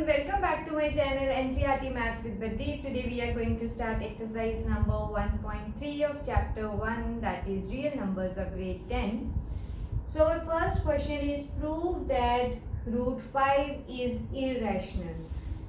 welcome back to my channel NCERT Maths with Bardeep. Today we are going to start exercise number 1.3 of chapter 1, that is real numbers of grade 10. So our first question is, prove that root 5 is irrational.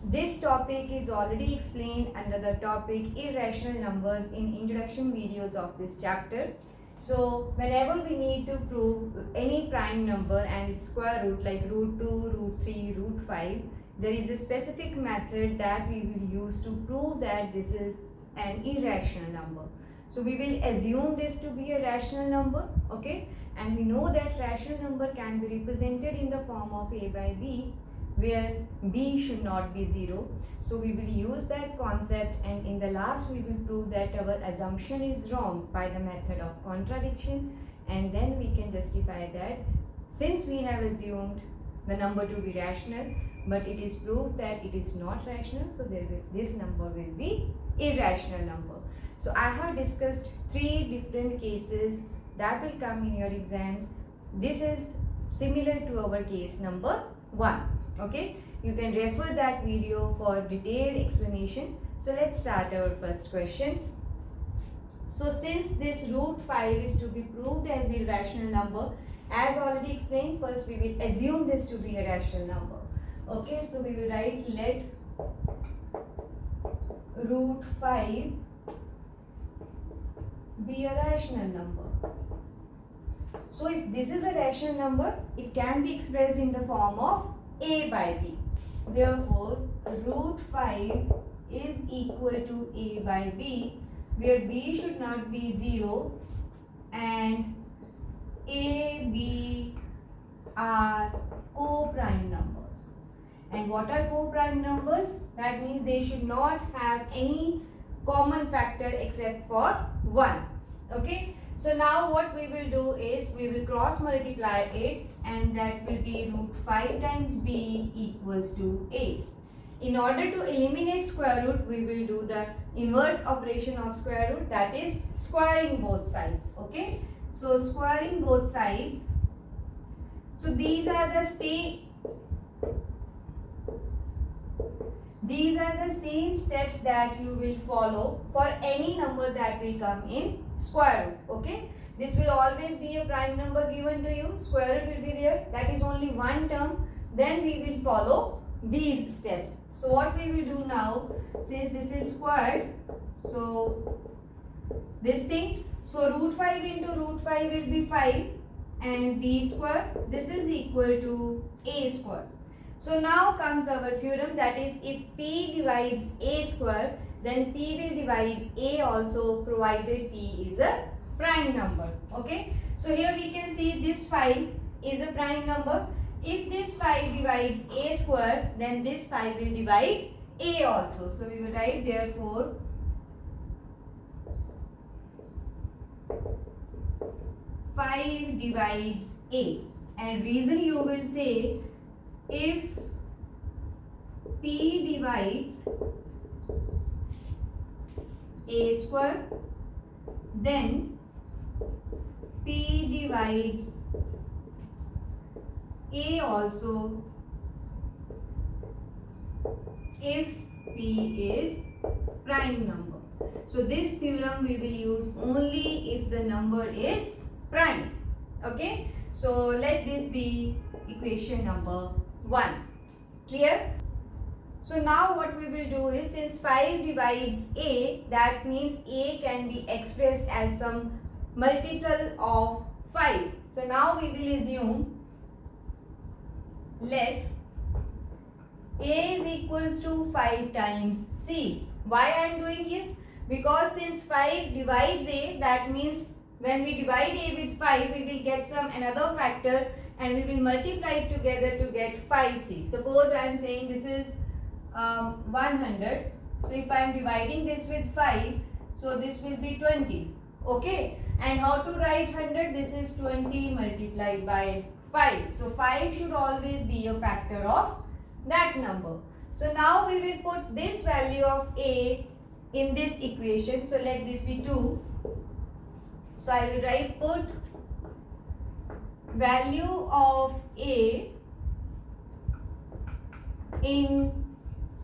This topic is already explained under the topic irrational numbers in introduction videos of this chapter. So whenever we need to prove any prime number and its square root like root 2, root 3, root 5, there is a specific method that we will use to prove that this is an irrational number. So we will assume this to be a rational number, okay? And we know that rational number can be represented in the form of a by b, where b should not be 0. So we will use that concept, and in the last we will prove that our assumption is wrong by the method of contradiction, and then we can justify that since we have assumed the number to be rational, but it is proved that it is not rational, so this number will be irrational number. So I have discussed 3 different cases that will come in your exams. This is similar to our case number 1. Okay, you can refer that video for detailed explanation. So let's start our first question. So since this root 5 is to be proved as a rational number, as already explained, first we will assume this to be a rational number. Okay, so we will write let root 5 be a rational number. So if this is a rational number, it can be expressed in the form of a by b. Therefore, root 5 is equal to a by b, where b should not be 0 and a, b are co-prime numbers. And what are co-prime numbers? That means they should not have any common factor except for 1. Okay. So now what we will do is we will cross multiply it, and that will be root 5 times b equals to a. In order to eliminate square root, we will do the inverse operation of square root, that is squaring both sides. Okay. So squaring both sides. So these are the same steps that you will follow for any number that will come in square root. Okay, this will always be a prime number given to you, square root will be there, that is only one term. Then we will follow these steps. So what we will do now, since this is squared, so this thing, so root 5 into root 5 will be 5 and b square, this is equal to a square. So now comes our theorem, that is if p divides a square, then p will divide a also, provided p is a prime number. Okay. So here we can see this 5 is a prime number. If this 5 divides a square, then this 5 will divide a also. So we will write therefore 5 divides a. And reason you will say, if p divides a square, then p divides a also if p is prime number. So this theorem we will use only if the number is prime. Okay, so let this be equation number 1. Clear? So now what we will do is, since 5 divides a, that means a can be expressed as some multiple of 5. So now we will assume let a is equals to 5 times c. Why I am doing this? Because since 5 divides a, that means when we divide a with 5, we will get some another factor and we will multiply it together to get 5c. Suppose I am saying this is 100. So if I am dividing this with 5, so this will be 20. Okay. And how to write 100? This is 20 multiplied by 5. So 5 should always be a factor of that number. So now we will put this value of a in this equation. So let this be 2. So I will write put value of a in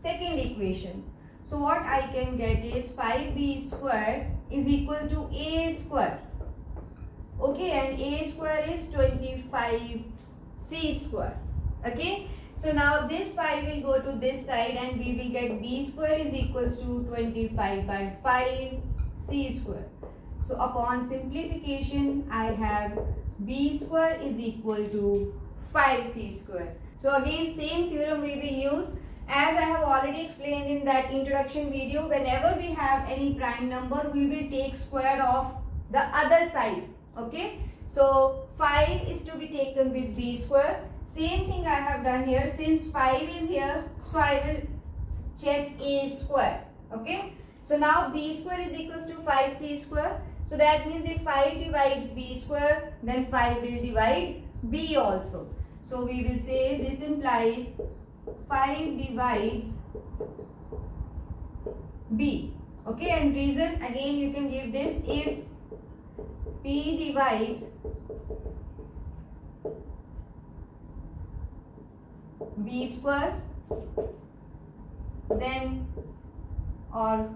second equation. So what I can get is 5b square is equal to a square. Okay, and a square is 25c square. Okay, so now this 5 will go to this side and we will get b square is equals to 25 by 5 c square. So upon simplification, I have b square is equal to 5c square. So again, same theorem we will use. As I have already explained in that introduction video, whenever we have any prime number, we will take square of the other side. Okay, so 5 is to be taken with b square. Same thing I have done here. Since 5 is here, so I will check a square. Okay, so now b square is equals to 5c square. So that means if 5 divides b square, then 5 will divide b also. So we will say this implies 5 divides b. Okay, and reason again you can give this: if p divides b square, then, or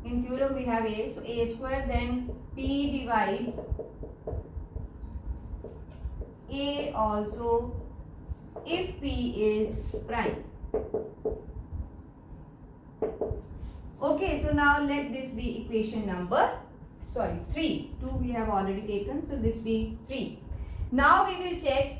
in theorem we have a, so a square, then p divides a also if p is prime. Okay, so now let this be equation number 3. 2 we have already taken, so this be 3. Now we will check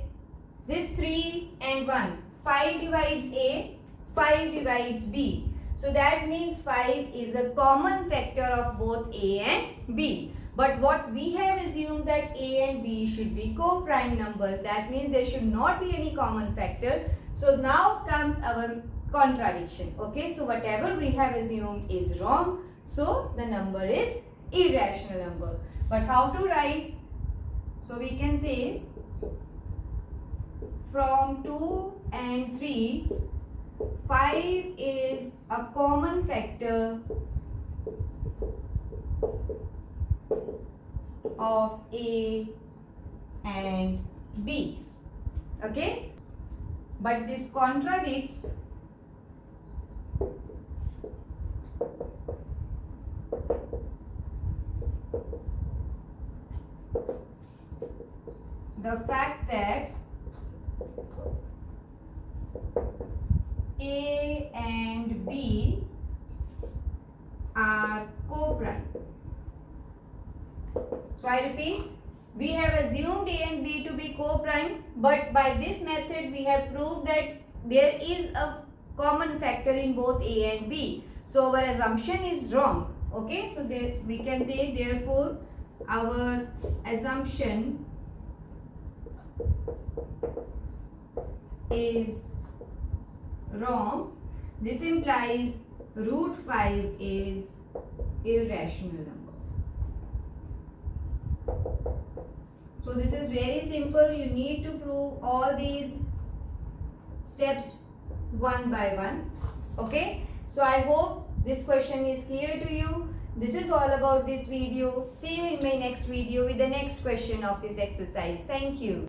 this 3 and 1. 5 divides a, 5 divides b. So that means 5 is a common factor of both a and b. But what we have assumed that a and b should be co-prime numbers. That means there should not be any common factor. So now comes our contradiction. Okay, so whatever we have assumed is wrong. So the number is irrational number. But how to write? So we can say from 2 and 3, 5 is a common factor of a and b. Okay, but this contradicts the fact that a and b are co-prime. So I repeat, we have assumed a and b to be co-prime, but by this method we have proved that there is a common factor in both a and b. So our assumption is wrong. Okay, so there we can say therefore our assumption is wrong. This implies root 5 is irrational number. So this is very simple. You need to prove all these steps one by one. Okay, so I hope this question is clear to you. This is all about this video. See you in my next video with the next question of this exercise. Thank you.